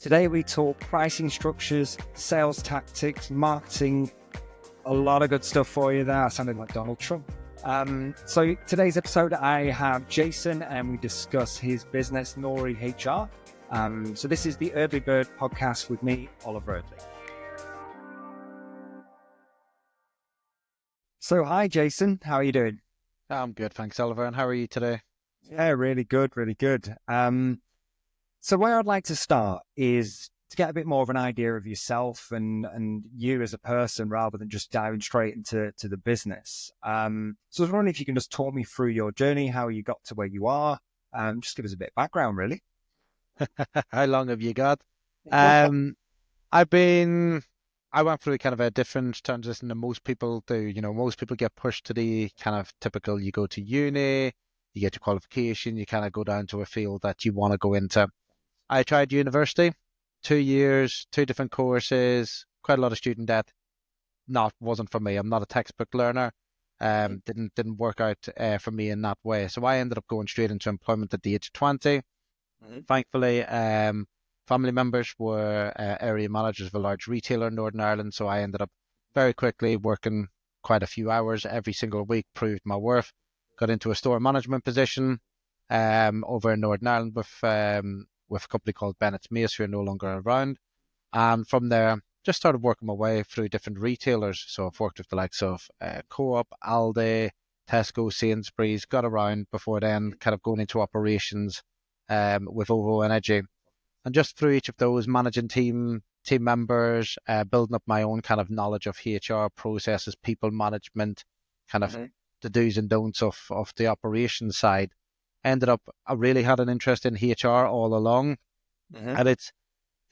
Today we talk pricing structures, sales tactics, marketing, a lot of good stuff for you there. I sounded like Donald Trump. So today's episode, I have Jason and we discuss his business, NORi HR. So this is the Eardley Bird Podcast with me, Oliver Eardley. So hi, Jason. How are you doing? I'm good, thanks, Oliver. And how are you today? Yeah, really good, really good. So where I'd like to start is to get a bit more of an idea of yourself and you as a person rather than just diving straight into the business. So I was wondering if you can just talk me through your journey, how you got to where you are. Just give us a bit of background, really. How long have you got? I went through kind of a different transition than most people do. You know, most people get pushed to the kind of typical, you go to uni, you get your qualification, you kind of go down to a field that you want to go into. I tried university, 2 years, 2 different courses, quite a lot of student debt. Wasn't for me. I'm not a textbook learner. Didn't work out for me in that way. So I ended up going straight into employment at the age of 20. Thankfully, family members were area managers of a large retailer in Northern Ireland. So I ended up very quickly working quite a few hours every single week, proved my worth, got into a store management position over in Northern Ireland with a company called Bennett's Mace, who are no longer around. And from there, just started working my way through different retailers. So I've worked with the likes of Co-op, Aldi, Tesco, Sainsbury's, got around before then, kind of going into operations with OVO Energy. And just through each of those, managing team members, building up my own kind of knowledge of HR processes, people management, kind of the do's and don'ts of the operations side. I really had an interest in HR all along. And it's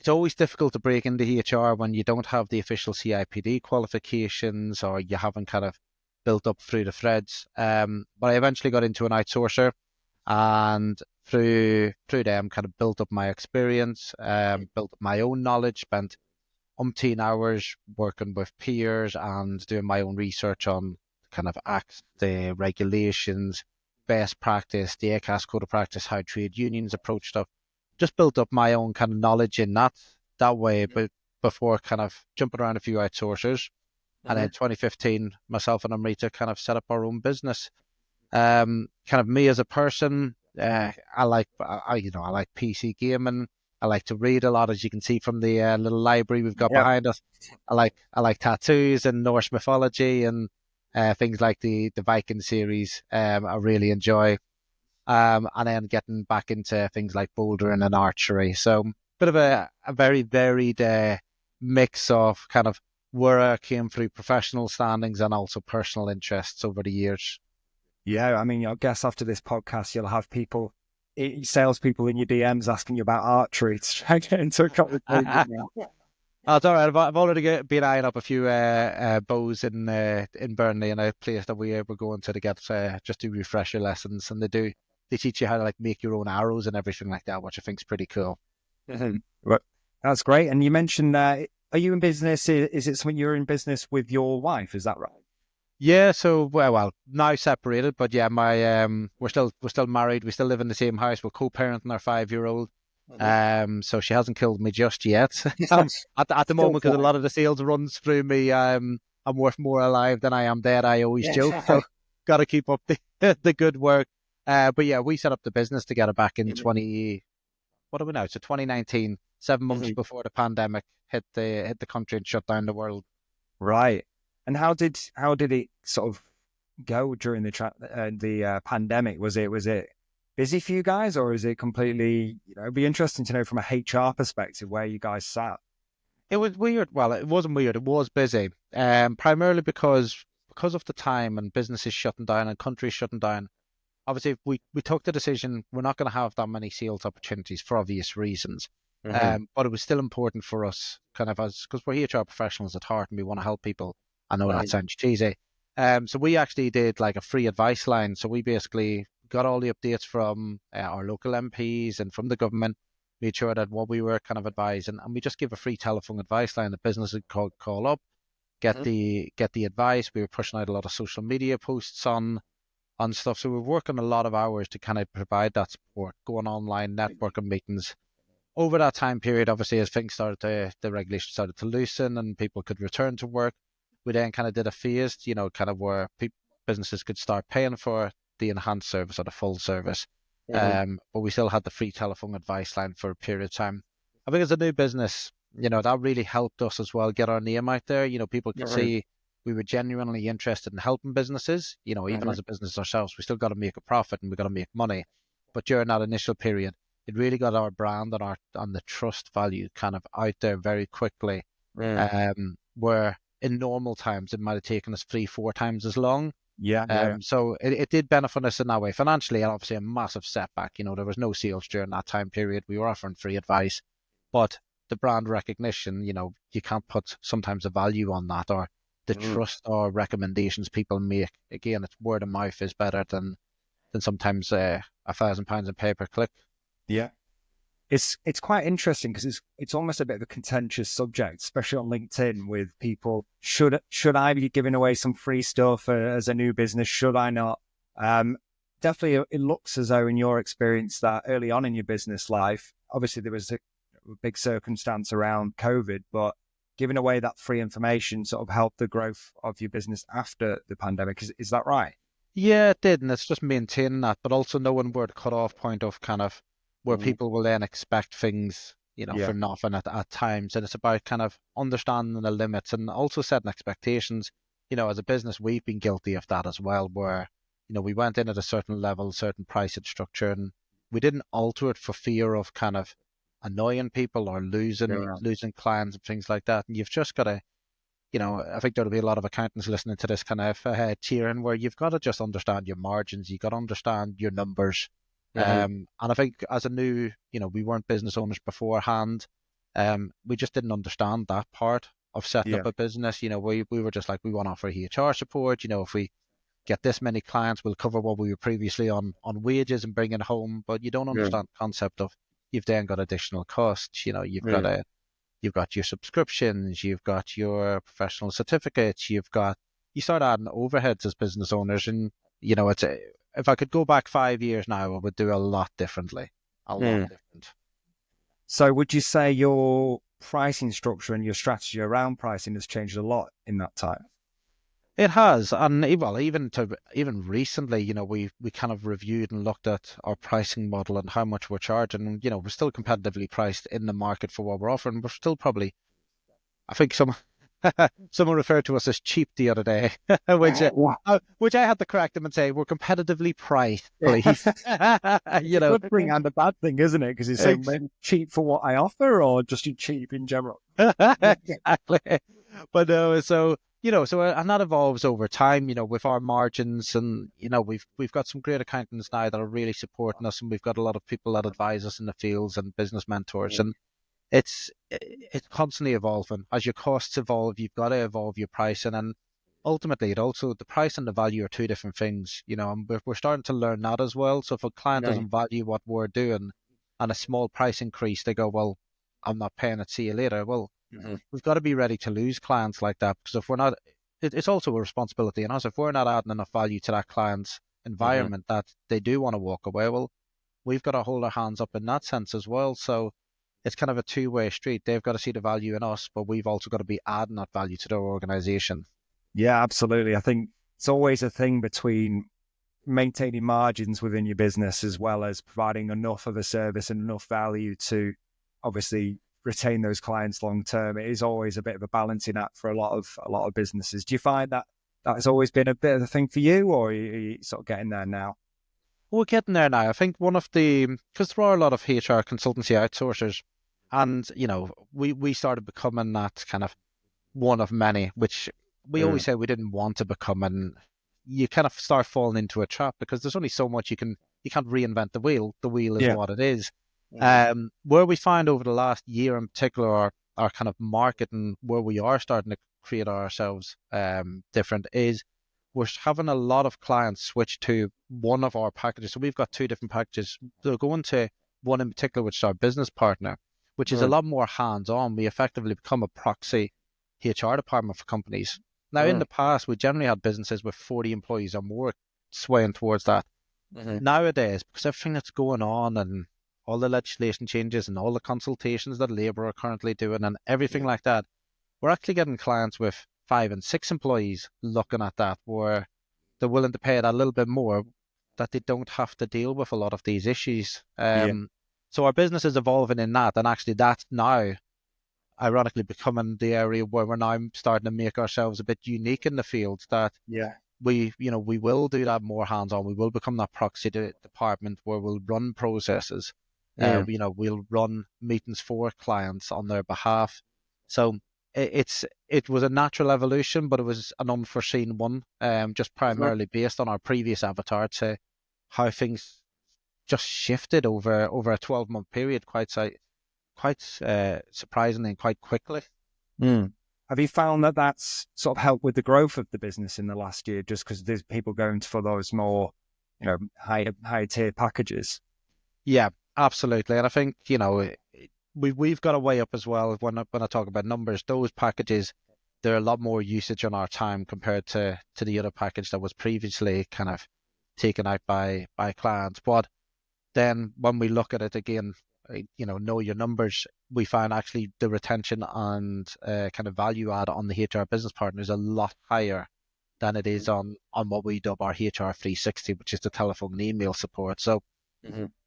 always difficult to break into HR when you don't have the official CIPD qualifications or you haven't kind of built up through the threads. But I eventually got into an outsourcer and through them kind of built up my experience, built up my own knowledge, spent umpteen hours working with peers and doing my own research on kind of acts, the regulations, best practice, the ACAS code of practice, how trade unions approach stuff. Just built up my own kind of knowledge in that way, but before kind of jumping around a few outsourcers. And in 2015, myself and Amrita kind of set up our own business. Kind of me as a person, I like PC gaming. I like to read a lot, as you can see from the little library we've got behind us. I like tattoos and Norse mythology and things like the Viking series. I really enjoy. And then getting back into things like bouldering and archery. So bit of a very varied mix of kind of where I came through professional standings and also personal interests over the years. Yeah, I mean, I guess after this podcast, you'll have salespeople in your DMs asking you about archery to try to get into a conversation now. Oh, it's all right. I've already been eyeing up a few bows in Burnley, and a place that we were going to get just do refresher lessons, and they teach you how to like make your own arrows and everything like that, which I think is pretty cool. Well, that's great. And you mentioned, are you in business? Is it something you're in business with your wife? Is that right? Yeah. So well, now separated, but yeah, we're still married. We still live in the same house. We're co-parenting our 5-year-old. So she hasn't killed me just yet. At the moment, because a lot of the sales runs through me, I'm worth more alive than I am dead. I always joke. So got to keep up the good work. But yeah, we set up the business together back in 2019, 7 months before the pandemic hit the country and shut down the world. Right. And how did it sort of go during the pandemic? Was it busy for you guys, or is it completely, it'd be interesting to know from a HR perspective where you guys sat? It was weird. Well, it wasn't weird. It was busy, primarily because of the time and businesses shutting down and countries shutting down. Obviously, we took the decision we're not going to have that many sales opportunities for obvious reasons. But it was still important for us, kind of because we're HR professionals at heart and we want to help people. I know that sounds cheesy. So we actually did like a free advice line. So we basically got all the updates from our local MPs and from the government, made sure that what we were kind of advising, and we just give a free telephone advice line that businesses could call up, get the advice. We were pushing out a lot of social media posts on stuff. So we're working a lot of hours to kind of provide that support, going online, networking meetings. over that time period, obviously, as things the regulations started to loosen and people could return to work, we then kind of did a phased, kind of where businesses could start paying for the enhanced service or the full service. But we still had the free telephone advice line for a period of time. I think as a new business, that really helped us as well get our name out there. People could see we were genuinely interested in helping businesses. Even as a business ourselves, we still got to make a profit and we got to make money. But during that initial period, it really got our brand and the trust value kind of out there very quickly. Where in normal times it might have taken us 3-4 times as long. So it did benefit us in that way financially, and obviously a massive setback. There was no sales during that time period. We were offering free advice, but the brand recognition, you can't put sometimes a value on that, or the trust or recommendations people make. Again, it's word of mouth is better than sometimes £1,000 in pay-per-click. Yeah. It's quite interesting because it's almost a bit of a contentious subject, especially on LinkedIn with people. Should I be giving away some free stuff as a new business? Should I not? Definitely, it looks as though in your experience that early on in your business life, obviously there was a big circumstance around COVID, but giving away that free information sort of helped the growth of your business after the pandemic. Is that right? Yeah, it did, and it's just maintaining that, but also knowing where the cut-off point of kind of where people will then expect things, for nothing at times. And it's about kind of understanding the limits and also setting expectations. As a business, we've been guilty of that as well, where, we went in at a certain level, certain pricing structure, and we didn't alter it for fear of kind of annoying people or losing clients and things like that. And you've just got to, I think there'll be a lot of accountants listening to this kind of cheering, where you've got to just understand your margins, you've got to understand your numbers. And I think as a new, we weren't business owners beforehand. We just didn't understand that part of setting up a business. We were just like, we want to offer HR support. If we get this many clients, we'll cover what we were previously on wages and bring it home. But you don't understand the concept of you've then got additional costs. You've got your subscriptions, you've got your professional certificates, you start adding overheads as business owners, and if I could go back 5 years now, I would do a lot differently. A lot different. So would you say your pricing structure and your strategy around pricing has changed a lot in that time? It has. And even recently, we kind of reviewed and looked at our pricing model and how much we're charging. And, we're still competitively priced in the market for what we're offering. We're still probably, I think someone referred to us as cheap the other day, which I had to correct them and say, we're competitively priced, please. Good thing and a bad thing, isn't it? Because it's saying cheap for what I offer, or just cheap in general. Exactly. But no, so and that evolves over time, with our margins, and we've got some great accountants now that are really supporting us, and we've got a lot of people that advise us in the fields and business mentors, and it's constantly evolving. As your costs evolve, you've got to evolve your pricing, and ultimately, the price and the value are two different things, and we're starting to learn that as well. So if a client doesn't value what we're doing, and a small price increase, they go, well, I'm not paying it, see you later. Well, we've got to be ready to lose clients like that, because if we're not, it's also a responsibility on us. If we're not adding enough value to that client's environment that they do want to walk away, well, we've got to hold our hands up in that sense as well. So it's kind of a two-way street. They've got to see the value in us, but we've also got to be adding that value to their organization. Yeah, absolutely. I think it's always a thing between maintaining margins within your business as well as providing enough of a service and enough value to obviously retain those clients long term. It is always a bit of a balancing act for a lot of businesses. Do you find that has always been a bit of a thing for you, or are you sort of getting there now? We're getting there now. I think because there are a lot of HR consultancy outsourcers, and we started becoming that kind of one of many, which we always say we didn't want to become, and you kind of start falling into a trap because there's only so much you can't reinvent the wheel. The wheel is what it is. Where we find over the last year in particular, our kind of market and where we are starting to create ourselves different is we're having a lot of clients switch to one of our packages. So we've got two different packages. They're going to one in particular, which is our business partner, which is a lot more hands-on. We effectively become a proxy HR department for companies. Now, in the past, we generally had businesses with 40 employees or more swaying towards that. Nowadays, because everything that's going on and all the legislation changes and all the consultations that Labour are currently doing and everything like that, we're actually getting clients with 5 and 6 employees looking at that, where they're willing to pay that a little bit more, that they don't have to deal with a lot of these issues. Yeah. So our business is evolving in that, and actually that's now ironically becoming the area where we're now starting to make ourselves a bit unique in the field, that Yeah. we will do that more hands-on. We will become that proxy department where we'll run processes. Yeah. We'll run meetings for clients on their behalf. So it was a natural evolution, but it was an unforeseen one, just primarily based on our previous avatar, to how things just shifted over a 12-month period, quite surprisingly and quite quickly. Mm. Have you found that that's sort of helped with the growth of the business in the last year, just because there's people going for those more, higher tier packages? Yeah, absolutely. And I think, we've got a way up as well. When I talk about numbers, those packages, there are a lot more usage on our time compared to the other package that was previously kind of taken out by clients. But then when we look at it again, know your numbers, we find actually the retention and kind of value add on the HR business partner is a lot higher than it is on what we dub our HR 360, which is the telephone and email support. So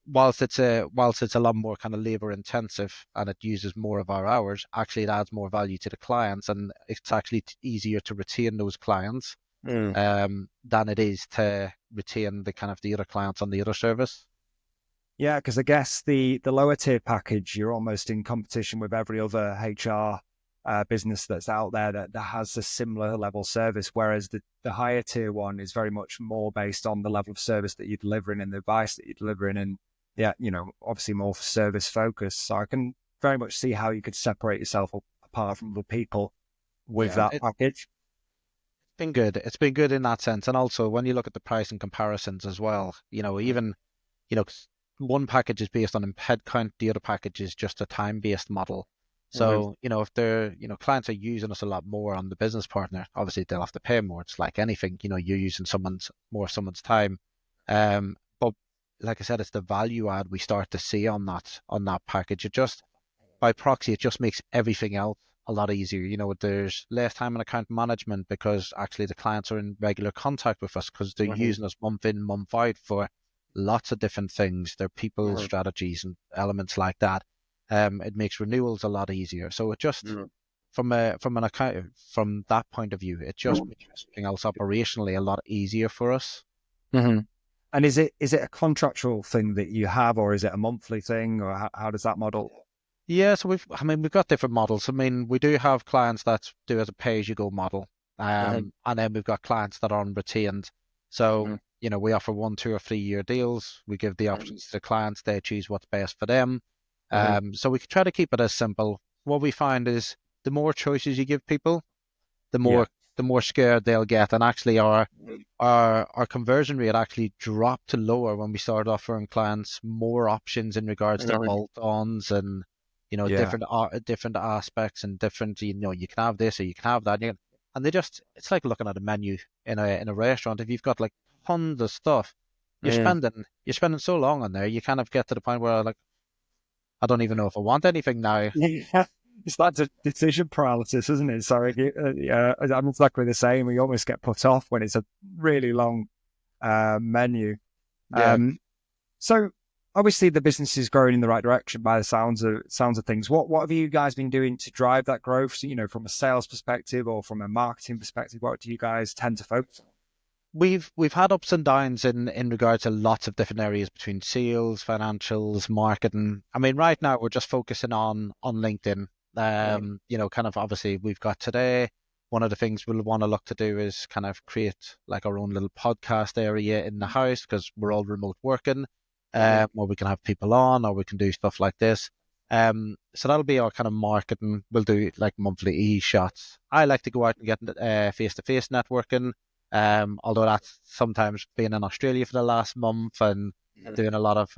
whilst it's a lot more kind of labor intensive and it uses more of our hours, actually it adds more value to the clients, and it's actually easier to retain those clients than it is to retain the other clients on the other service. Yeah, because I guess the lower tier package, you're almost in competition with every other HR business that's out there that has a similar level service, whereas the higher tier one is very much more based on the level of service that you're delivering and the advice that you're delivering, and obviously more service focused. So I can very much see how you could separate yourself apart from the people with that package. It's been good in that sense. And also when you look at the pricing comparisons as well, even one package is based on headcount, the other package is just a time-based model. So, if they're, clients are using us a lot more on the business partner, obviously they'll have to pay more. It's like anything, you're using someone's time. But like I said, it's the value add we start to see on that package. It just, by proxy, it just makes everything else a lot easier. There's less time in account management because actually the clients are in regular contact with us because they're using us month in, month out for lots of different things, their people strategies and elements like that. It makes renewals a lot easier. So it just from that point of view, it just makes everything else operationally a lot easier for us. And is it a contractual thing that you have, or is it a monthly thing, or how does that model? Yeah, so we've got different models. We do have clients that do as a pay-as-you-go model, and then we've got clients that are on retained. So we offer 1, 2, or 3 year deals. We give the options to the clients; they choose what's best for them. So we can try to keep it as simple. What we find is the more choices you give people, the more scared they'll get. And actually, our conversion rate actually dropped to lower when we started offering clients more options in regards to bolt-ons and different aspects and different. You can have this or you can have that. And it's like looking at a menu in a restaurant. If you've got like tons of stuff, you're spending so long on there, you kind of get to the point where like, I don't even know if I want anything now. Yeah, it's that decision paralysis, isn't it? Sorry, I'm exactly the same. We almost get put off when it's a really long menu. So obviously the business is growing in the right direction by the sounds of things. What have you guys been doing to drive that growth? So, from a sales perspective or from a marketing perspective, what do you guys tend to focus on? We've had ups and downs in regards to lots of different areas between sales, financials, marketing. Right now we're just focusing on LinkedIn. Kind of obviously we've got today. One of the things we'll want to look to do is kind of create like our own little podcast area in the house because we're all remote working, where we can have people on or we can do stuff like this. So that'll be our kind of marketing. We'll do like monthly e-shots. I like to go out and get face-to-face networking. Although that's sometimes been in Australia for the last month and doing a lot of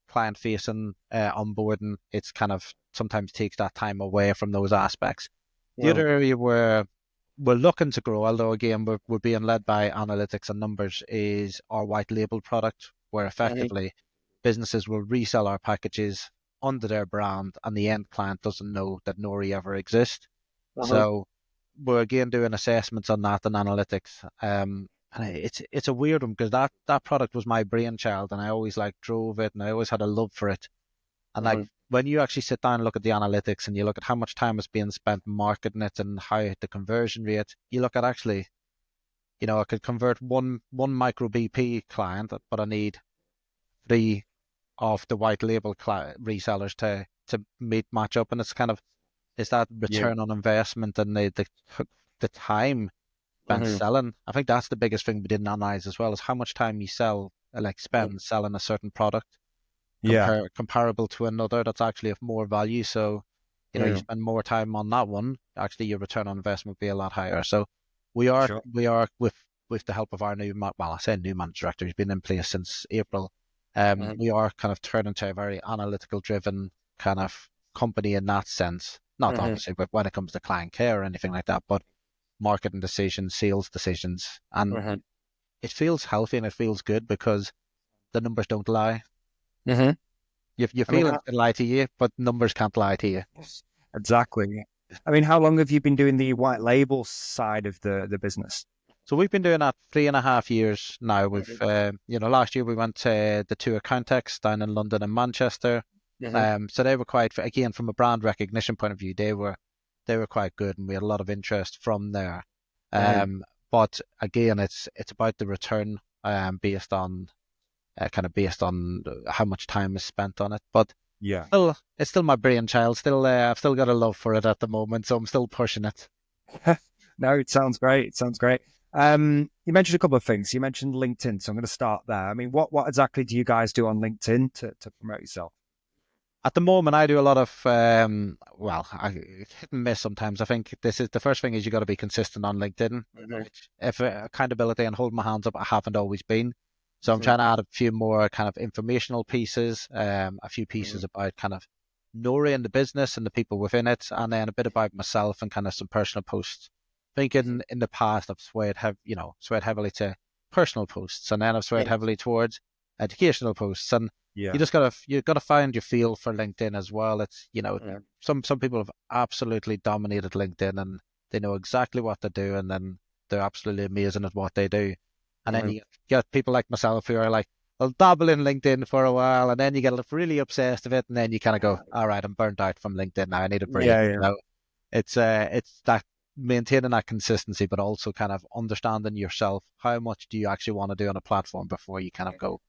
client facing onboarding, it's kind of sometimes takes that time away from those aspects. The other area where we're looking to grow, although again we're being led by analytics and numbers, is our white label product, where effectively businesses will resell our packages under their brand, and the end client doesn't know that NORi ever exists. So we're again doing assessments on that and analytics. And it's a weird one, because that product was my brainchild, and I always like drove it, and I always had a love for it. And like when you actually sit down and look at the analytics, and you look at how much time is being spent marketing it and how the conversion rate, you look at actually, I could convert one micro BP client, but I need 3 of the white label resellers to match up. And it's that return on investment and the time spent selling. I think that's the biggest thing we didn't analyze as well, is how much time you spend selling a certain product comparable to another that's actually of more value. So you spend more time on that one, actually your return on investment will be a lot higher. So we are with the help of our new manager director, who's been in place since April. We are kind of turning to a very analytical driven kind of company in that sense. Not obviously, but when it comes to client care or anything like that, but marketing decisions, sales decisions, and it feels healthy and it feels good, because the numbers don't lie. You feel it can lie to you, but numbers can't lie to you. Exactly. I mean, how long have you been doing the white label side of the business? So we've been doing that 3.5 years now. We've, last year we went to the 2 Accountex down in London and Manchester. So they were quite, again, from a brand recognition point of view, they were quite good, and we had a lot of interest from there. But again, it's about the return, based on how much time is spent on it. But it's still my brainchild. I've still got a love for it at the moment, so I'm still pushing it. No, it sounds great. You mentioned a couple of things. You mentioned LinkedIn, so I'm going to start there. I mean, what exactly do you guys do on LinkedIn to promote yourself? At the moment, I do a lot of, I hit and miss sometimes. I think this is the first thing, is you got to be consistent on LinkedIn. Which, if accountability and holding my hands up, I haven't always been. So I'm trying to add a few more kind of informational pieces, a few pieces about kind of NORi and the business and the people within it, and then a bit about myself and kind of some personal posts. I think in the past I've swayed heavily to personal posts, and then I've swayed heavily towards educational posts. And you gotta find your feel for LinkedIn as well. It's some people have absolutely dominated LinkedIn, and they know exactly what to do, and then they're absolutely amazing at what they do. And then you get people like myself who are like, I'll dabble in LinkedIn for a while, and then you get really obsessed with it, and then you kind of go, all right, I'm burnt out from LinkedIn now, I need a break. It's that maintaining that consistency, but also kind of understanding yourself. How much do you actually want to do on a platform before you kind of go,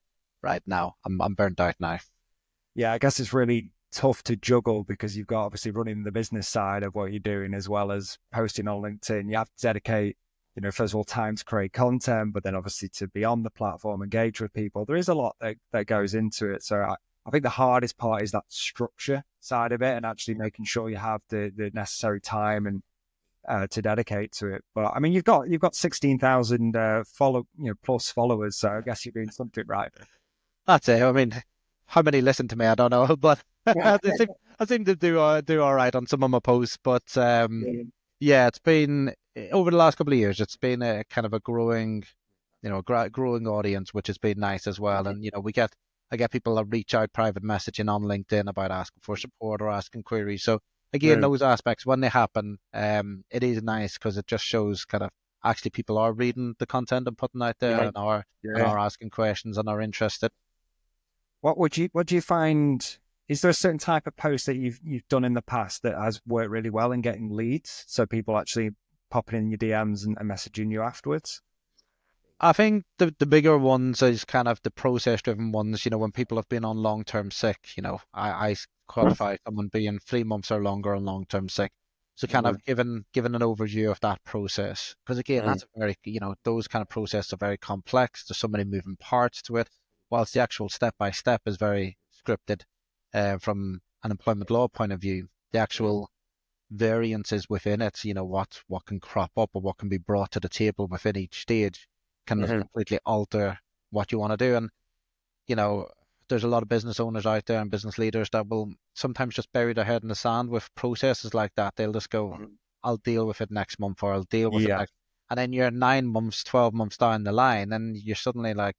right, now I'm burnt out now. Yeah, I guess it's really tough to juggle, because you've got obviously running the business side of what you're doing as well as posting on LinkedIn. You have to dedicate, first of all, time to create content, but then obviously to be on the platform, engage with people. There is a lot that goes into it. So I think the hardest part is that structure side of it, and actually making sure you have the necessary time and to dedicate to it. But I mean, you've got 16,000 plus followers, so I guess you're doing something right. That's it. I mean, how many listen to me? I don't know, but I seem to do all right on some of my posts. But it's been, over the last couple of years, it's been a kind of a growing audience, which has been nice as well. And I get people that reach out private messaging on LinkedIn about asking for support or asking queries. So again, those aspects, when they happen, it is nice, because it just shows kind of actually people are reading the content I'm putting out there, and are asking questions and are interested. What do you find? Is there a certain type of post that you've done in the past that has worked really well in getting leads? So people actually popping in your DMs and messaging you afterwards? I think the bigger ones is kind of the process driven ones, when people have been on long-term sick, I qualify someone being 3 months or longer on long-term sick. So kind of given an overview of that process, because again, that's a very, those kind of processes are very complex. There's so many moving parts to it, whilst the actual step-by-step is very scripted. From an employment law point of view, the actual variances within it, what can crop up or what can be brought to the table within each stage can completely alter what you want to do. And, there's a lot of business owners out there and business leaders that will sometimes just bury their head in the sand with processes like that. They'll just go, I'll deal with it next month, or I'll deal with it next. And then you're 9 months, 12 months down the line, and you're suddenly like,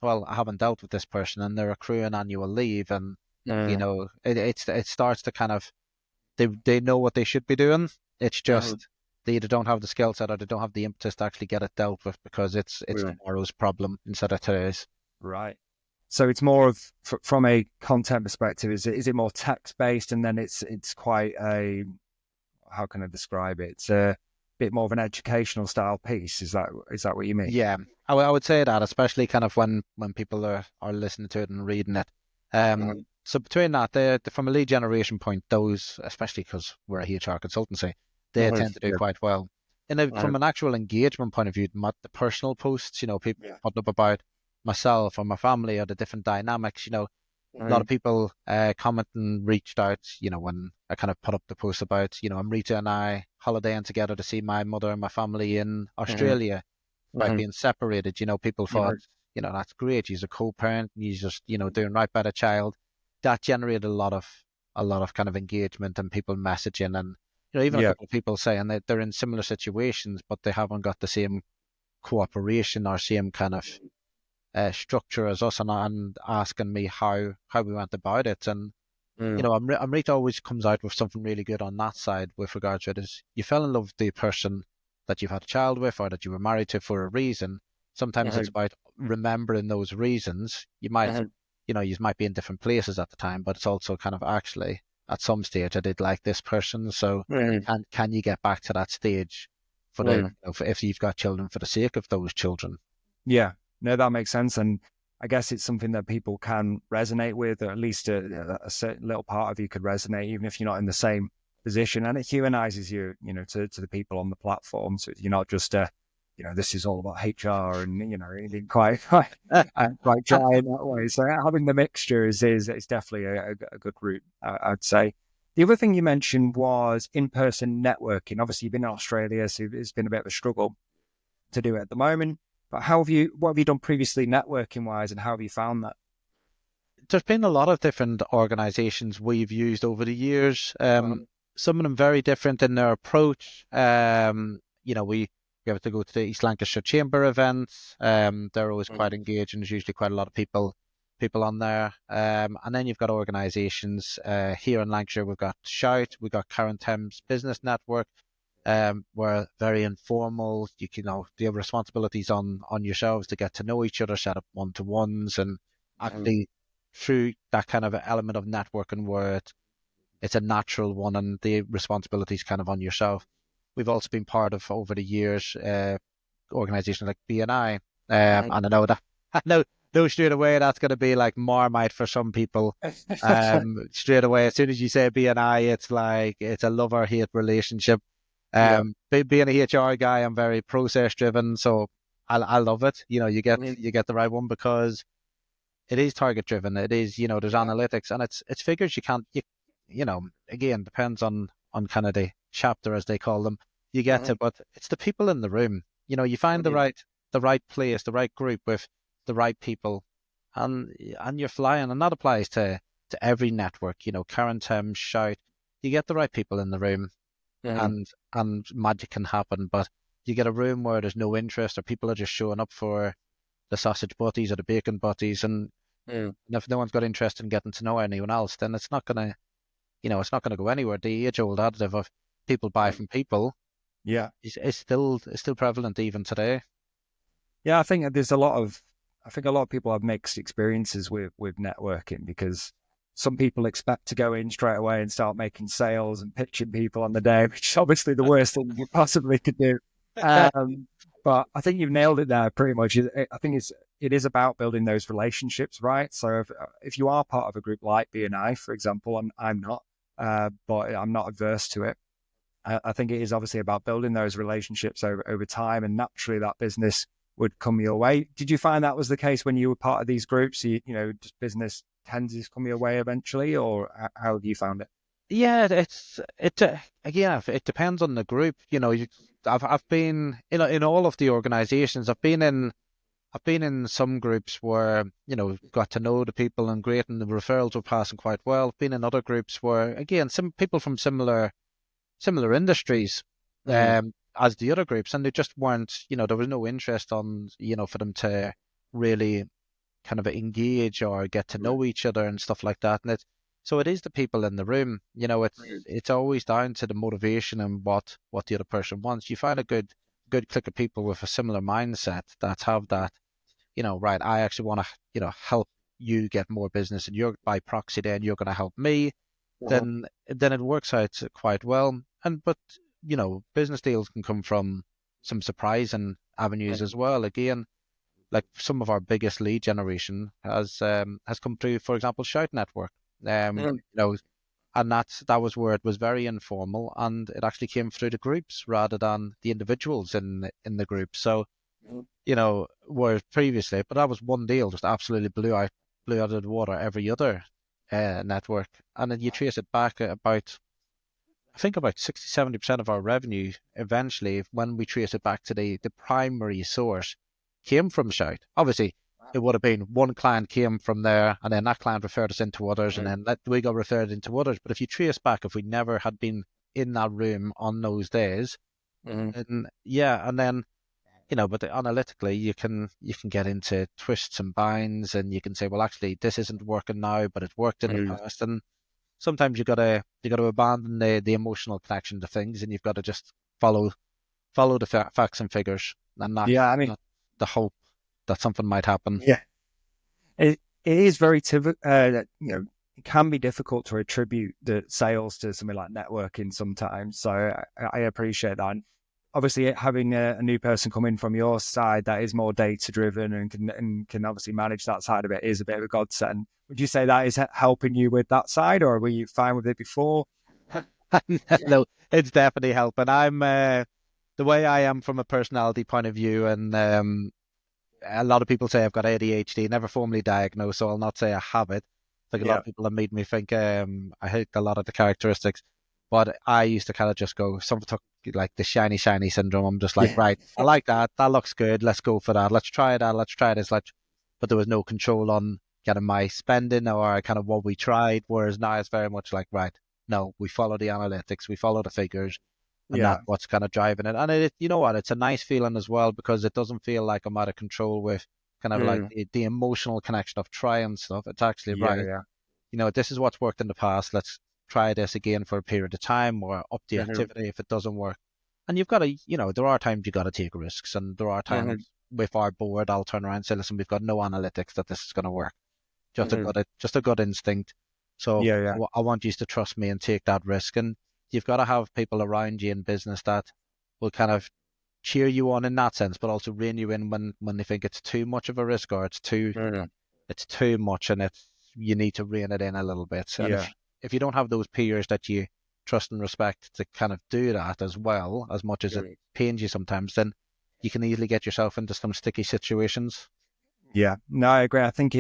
well, I haven't dealt with this person and they're accruing annual leave, and it starts to kind of, they know what they should be doing. It's just they either don't have the skill set or they don't have the impetus to actually get it dealt with, because it's tomorrow's problem instead of today's. Right. So it's more of, from a content perspective, is it more text based, and then it's quite a, how can I describe it? It's a bit more of an educational style piece. Is that what you mean? Yeah, I would say that, especially kind of when people are listening to it and reading it. So between that, from a lead generation point, those, especially because we're a HR consultancy, they tend to do quite well. From an actual engagement point of view, the personal posts, people putting up about myself or my family or the different dynamics, a lot of people commenting, reached out, when I kind of put up the post about, I'm Rita and I holidaying together to see my mother and my family in Australia, by being separated. People thought, that's great. He's a co-parent. He's just, doing right by the child. That generated a lot of kind of engagement and people messaging, and even a couple of people saying that they're in similar situations, but they haven't got the same cooperation or same kind of structure as us, and asking me how we went about it. And Amrita always comes out with something really good on that side with regards to it. Is you fell in love with the person that you've had a child with or that you were married to for a reason. Sometimes it's about remembering those reasons. You might you might be in different places at the time, but it's also kind of, actually at some stage I did like this person, so can you get back to that stage for the if you've got children, for the sake of those children. Yeah, no, that makes sense. And I guess it's something that people can resonate with, or at least a certain little part of you could resonate, even if you're not in the same position. And it humanizes you, to the people on the platform. So you're not just this is all about HR, and you're quite dry in that way. So having the mixture is definitely a good route, I'd say. The other thing you mentioned was in-person networking. Obviously, you've been in Australia, so it's been a bit of a struggle to do it at the moment. But what have you done previously networking wise, and how have you found that? There's been a lot of different organizations we've used over the years. Some of them very different in their approach. We have to go to the East Lancashire Chamber events. They're always quite engaging. There's usually quite a lot of people on there. And then you've got organizations here in Lancashire. We've got Shout, we've got Karen Thames Business Network. We're very informal. The responsibilities on yourselves to get to know each other, set up one-to-ones, and actually through that kind of element of networking where it's a natural one and the responsibilities kind of on yourself. We've also been part of, over the years, organizations like BNI, and I know that I know straight away that's going to be like Marmite for some people. Straight away, as soon as you say BNI, it's like it's a love or hate relationship. Being a HR guy, I'm very process driven, so I love it. You get the right one because it is target driven. It is, there's analytics, and it's figures you can't, again, depends on kind of the chapter, as they call them, you get to, but it's the people in the room. You find the right place, the right group with the right people, and you're flying. And that applies to every network. Karen Thames, Shout, you get the right people in the room, and magic can happen. But you get a room where there's no interest, or people are just showing up for the sausage butties or the bacon butties, and if no one's got interest in getting to know anyone else, then it's not gonna go anywhere. The age-old adage of people buy from people, is still prevalent even today. Yeah, I think there's a lot of people have mixed experiences with networking, because some people expect to go in straight away and start making sales and pitching people on the day, which is obviously the worst thing you possibly could do. But I think you've nailed it there pretty much. I think it is about building those relationships, right? So if you are part of a group like BNI, for example, I'm not, but I'm not adverse to it. I think it is obviously about building those relationships over time, and naturally that business would come your way. Did you find that was the case when you were part of these groups? Just business tends to come your way eventually, or how have you found it? Yeah, it depends on the group. I've been in all of the organizations. I've been in some groups where got to know the people and great, and the referrals were passing quite well. I've been in other groups where, again, some people from similar industries as the other groups, and they just weren't. There was no interest on for them to really kind of engage or get to know each other and stuff like that. And so it is the people in the room. It's always down to the motivation and what the other person wants. You find a good clique of people with a similar mindset that have that, right, I actually want to, help you get more business, and you're by proxy then you're going to help me. Then it works out quite well. But business deals can come from some surprising avenues as well. Again, like some of our biggest lead generation has come through, for example, Shout Network. And that was where it was very informal, and it actually came through the groups rather than the individuals in the group. So, whereas previously, but that was one deal, just absolutely blew out of the water every other network. And then you trace it back about 60-70% of our revenue eventually, when we trace it back to the primary source, came from Shout. Obviously, it would have been one client came from there, and then that client referred us into others, and then we got referred into others. But if you trace back, if we never had been in that room on those days, and then but analytically you can get into twists and binds, and you can say, well, actually this isn't working now, but it worked in the past. And sometimes you gotta abandon the emotional connection to things, and you've got to just follow the facts and figures, and not the hope that something might happen. Yeah, it is very typical. It can be difficult to attribute the sales to something like networking sometimes. So I appreciate that. And obviously, having a new person come in from your side that is more data driven and can obviously manage that side of it is a bit of a godsend. Would you say that is helping you with that side, or were you fine with it before? No, it's definitely helping. I'm the way I am from a personality point of view, and a lot of people say I've got ADHD, never formally diagnosed, so I'll not say I have it. Like a lot of people have made me think I hate a lot of the characteristics, but I used to kind of just go, someone took like the shiny syndrome. I'm just like, right, I like that. That looks good. Let's go for that. Let's try that. Let's try this. But there was no control on kind of my spending or kind of what we tried. Whereas now it's very much like, right, no, we follow the analytics, we follow the figures, and that's what's kind of driving it. And you know what? It's a nice feeling as well, because it doesn't feel like I'm out of control with kind of like the emotional connection of trying stuff. It's actually this is what's worked in the past. Let's try this again for a period of time, or up the activity if it doesn't work. And you've got to, there are times you got to take risks, and there are times with our board, I'll turn around and say, listen, we've got no analytics that this is going to work. Just a gut instinct. So I want you to trust me and take that risk. And you've got to have people around you in business that will kind of cheer you on in that sense, but also rein you in when they think it's too much of a risk, or it's too much, and you need to rein it in a little bit. And if you don't have those peers that you trust and respect to kind of do that as well, as much as it pains you sometimes, then you can easily get yourself into some sticky situations. Yeah, no, I agree. I think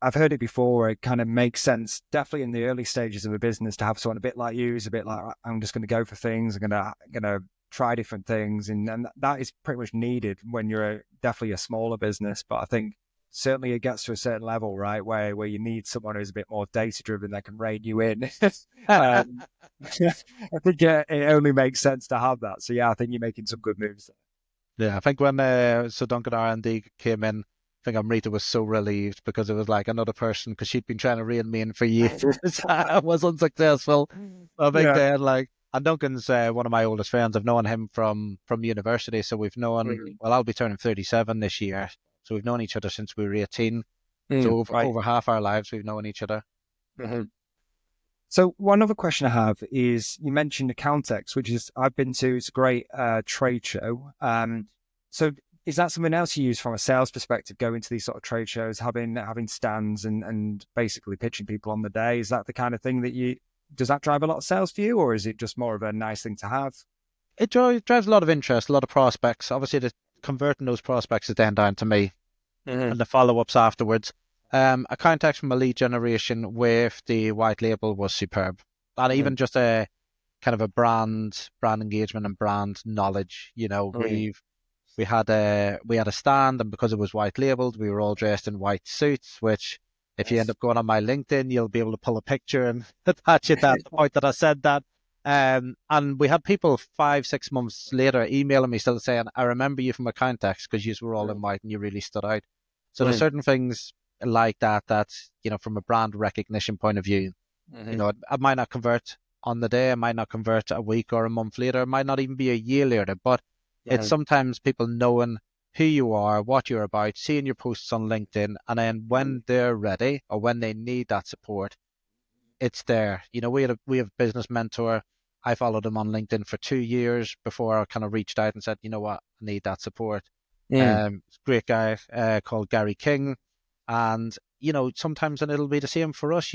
I've heard it before. It kind of makes sense, definitely in the early stages of a business, to have someone a bit like you, who's a bit like, I'm just going to go for things. I'm going to try different things, and that is pretty much needed when you're definitely a smaller business. But I think certainly it gets to a certain level, right, where you need someone who's a bit more data driven that can rein you in. I think it only makes sense to have that. So I think you're making some good moves there. Yeah, I think when so Duncan R&D came in, I think Amrita was so relieved, because it was like another person, because she'd been trying to rein me in for years. I was unsuccessful. I think and Duncan's one of my oldest friends. I've known him from university, so we've known. Well, I'll be turning 37 this year, so we've known each other since we were 18. So over half our lives we've known each other. So one other question I have is, you mentioned Accountex, which is I've been to. It's a great trade show. So is that something else you use from a sales perspective, going to these sort of trade shows, having stands and basically pitching people on the day? Is that the kind of thing does that drive a lot of sales for you, or is it just more of a nice thing to have? It drives a lot of interest, a lot of prospects. Obviously, converting those prospects is then down to me, and the follow-ups afterwards. Accountex from a lead generation with the white label was superb. And even just a kind of a brand engagement and brand knowledge, we had a stand, and because it was white labeled, we were all dressed in white suits, which if you end up going on my LinkedIn, you'll be able to pull a picture and attach it at the point that I said that. And we had people 5-6 months later emailing me still saying, I remember you from Accountex because you were all in white and you really stood out. So there's certain things like that, that's, from a brand recognition point of view, it might not convert on the day, it might not convert a week or a month later, it might not even be a year later, but it's sometimes people knowing who you are, what you're about, seeing your posts on LinkedIn, and then when they're ready or when they need that support, it's there. We have a business mentor. I followed him on LinkedIn for 2 years before I kind of reached out and said, you know what, I need that support. Great guy called Gary King. And, sometimes, and it'll be the same for us,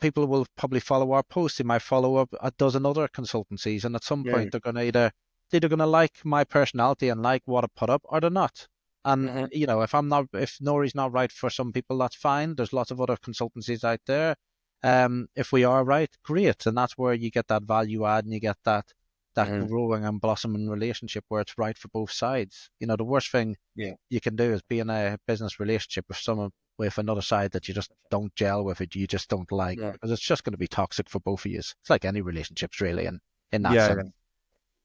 people will probably follow our posts. They might follow up a dozen other consultancies. And at some point, they're going to they're either going to like my personality and like what I put up, or they're not. And, if NORi's not right for some people, that's fine. There's lots of other consultancies out there. If we are right, great. And that's where you get that value add and you get that growing and blossoming relationship where it's right for both sides. The worst thing you can do is be in a business relationship with someone with another side that you just don't gel with, it you just don't like, because it's just going to be toxic for both of you. It's like any relationships really in that sense.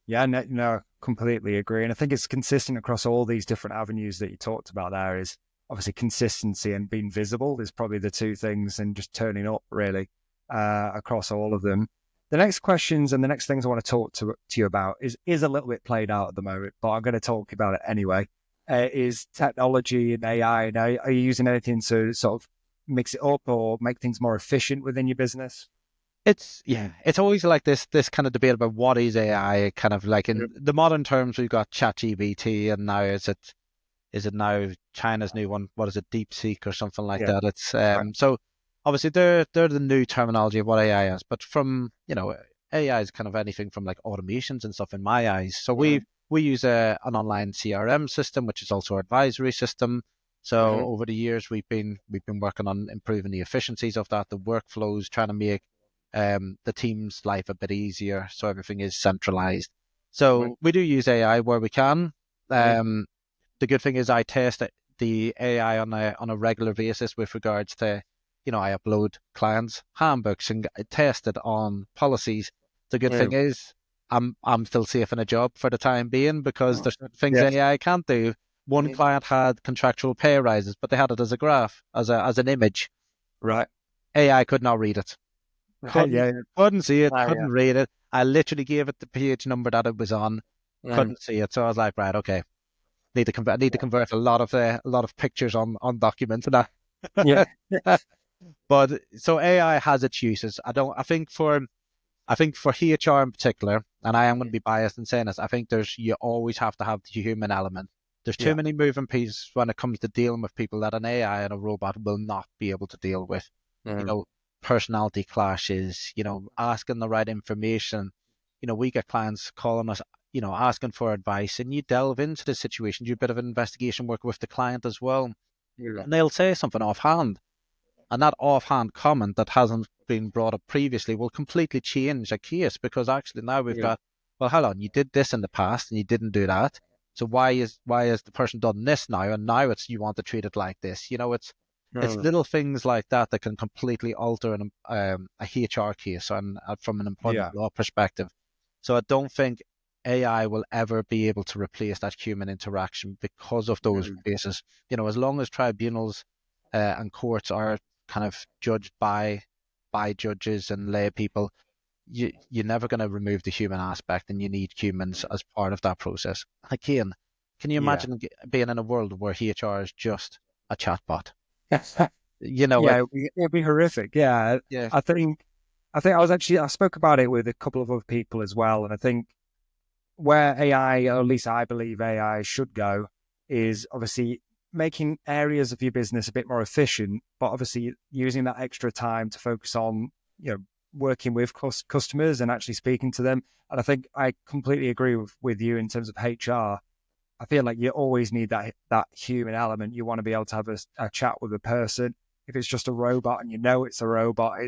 Yeah, no, completely agree. And I think it's consistent across all these different avenues that you talked about there. Is obviously consistency and being visible is probably the two things, and just turning up really across all of them. The next questions and the next things I want to talk to you about is a little bit played out at the moment, but I'm going to talk about it anyway. Is technology and AI. Now, are you using anything to sort of mix it up or make things more efficient within your business? It's always like this kind of debate about what is AI. Kind of like in the modern terms, we've got ChatGPT, and now is it now China's new one? What is it, DeepSeek or something like that? It's so obviously they're the new terminology of what AI is. But from AI is kind of anything from like automations and stuff in my eyes. So we use an online CRM system, which is also our advisory system. So over the years, we've been working on improving the efficiencies of that, the workflows, trying to make the team's life a bit easier, so everything is centralized. So we do use AI where we can. The good thing is I test the AI on a regular basis with regards to, I upload clients' handbooks and test it on policies. The good thing is I'm still safe in a job for the time being, because there's things AI can't do. One client had contractual pay rises, but they had it as a graph, as an image. Right. AI could not read it. Couldn't see it, couldn't read it. I literally gave it the page number that it was on, couldn't see it. So I was like, right, okay, need to convert a lot of pictures on documents and that. But so AI has its uses. I think for HR in particular, and I am going to be biased in saying this, I think you always have to have the human element. There's too many moving pieces when it comes to dealing with people that an AI and a robot will not be able to deal with. Personality clashes, asking the right information. We get clients calling us, asking for advice, and you delve into the situation, do a bit of investigation work with the client as well. And they'll say something offhand, and that offhand comment that hasn't been brought up previously will completely change a case, because actually now we've got, well, hold on, you did this in the past and you didn't do that. So why is the person done this now, and now you want to treat it like this? It's little things like that can completely alter a HR case and from an employment law perspective. So I don't think AI will ever be able to replace that human interaction because of those cases. As long as tribunals and courts are kind of judged by judges and lay people, you're never going to remove the human aspect, and you need humans as part of that process. Again, can you imagine being in a world where HR is just a chatbot? It'd be horrific. I think I spoke about it with a couple of other people as well, and I think where AI, or at least I believe AI should go, is obviously making areas of your business a bit more efficient, but obviously using that extra time to focus on working with customers and actually speaking to them. And I think I completely agree with you in terms of HR. I feel like you always need that human element. You want to be able to have a chat with a person. If it's just a robot and it's a robot,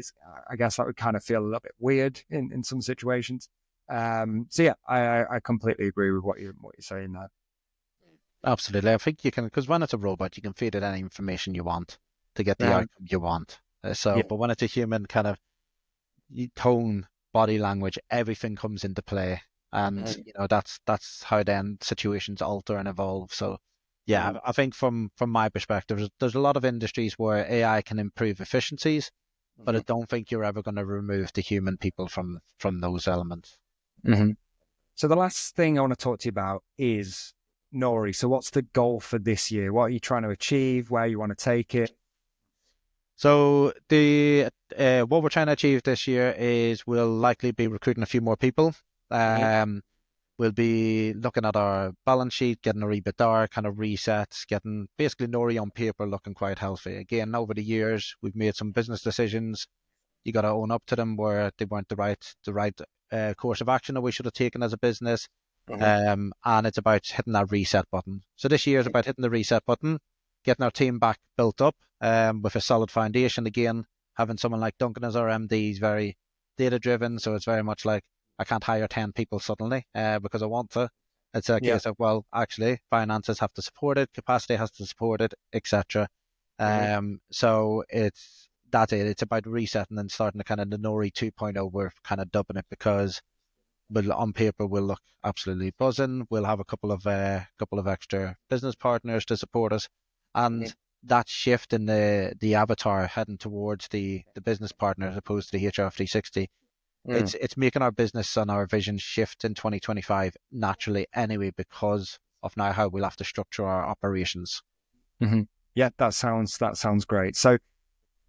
I guess that would kind of feel a little bit weird in some situations. I completely agree with what you're saying there. Absolutely. I think you can, because when it's a robot, you can feed it any information you want to get the outcome you want. But when it's a human, kind of tone, body language, everything comes into play. And that's how then situations alter and evolve. So yeah, I think from my perspective, there's a lot of industries where AI can improve efficiencies, but I don't think you're ever going to remove the human people from those elements. Mm-hmm. So the last thing I want to talk to you about is NORi. So what's the goal for this year? What are you trying to achieve? Where you want to take it? So the what we're trying to achieve this year is we'll likely be recruiting a few more people. We'll be looking at our balance sheet, getting our EBITDA kind of resets, getting basically NORi on paper looking quite healthy. Again, over the years, we've made some business decisions. You got to own up to them where they weren't the right course of action that we should have taken as a business. And it's about hitting that reset button. So this year is about hitting the reset button, getting our team back built up with a solid foundation. Again, having someone like Duncan as our MD, he's very data driven. So it's very much like, I can't hire 10 people suddenly because I want to. It's a case of, well, actually, finances have to support it, capacity has to support it, etc. So that's it. It's about resetting and starting to kind of the NORi 2.0. We're kind of dubbing it because on paper we'll look absolutely buzzing. We'll have a couple of extra business partners to support us, and that shift in the avatar heading towards the business partner as opposed to the HR 360. It's making our business and our vision shift in 2025 naturally anyway because of now how we'll have to structure our operations. Yeah, that sounds great. So,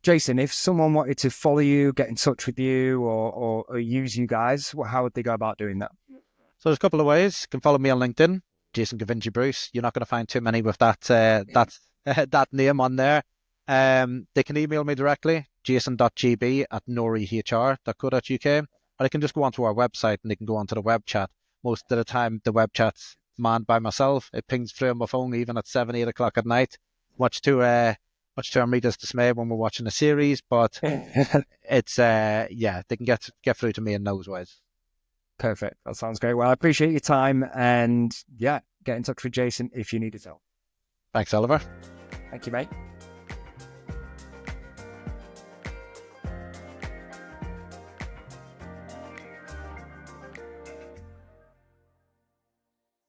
Jason, if someone wanted to follow you, get in touch with you, or use you guys, how would they go about doing that? So there's a couple of ways. You can follow me on LinkedIn, Jason Govindji-Bruce. You're not going to find too many with that that name on there. They can email me directly, jason.gb@norihr.co.uk, or they can just go onto our website and they can go onto the web chat. Most of the time, the web chat's manned by myself. It pings through on my phone even at 7, 8 o'clock at night, much to Amrita's dismay when we're watching a series. But it's they can get through to me in those ways. Perfect. That sounds great. Well, I appreciate your time, and get in touch with Jason if you need his help. Thanks, Oliver. Thank you, mate.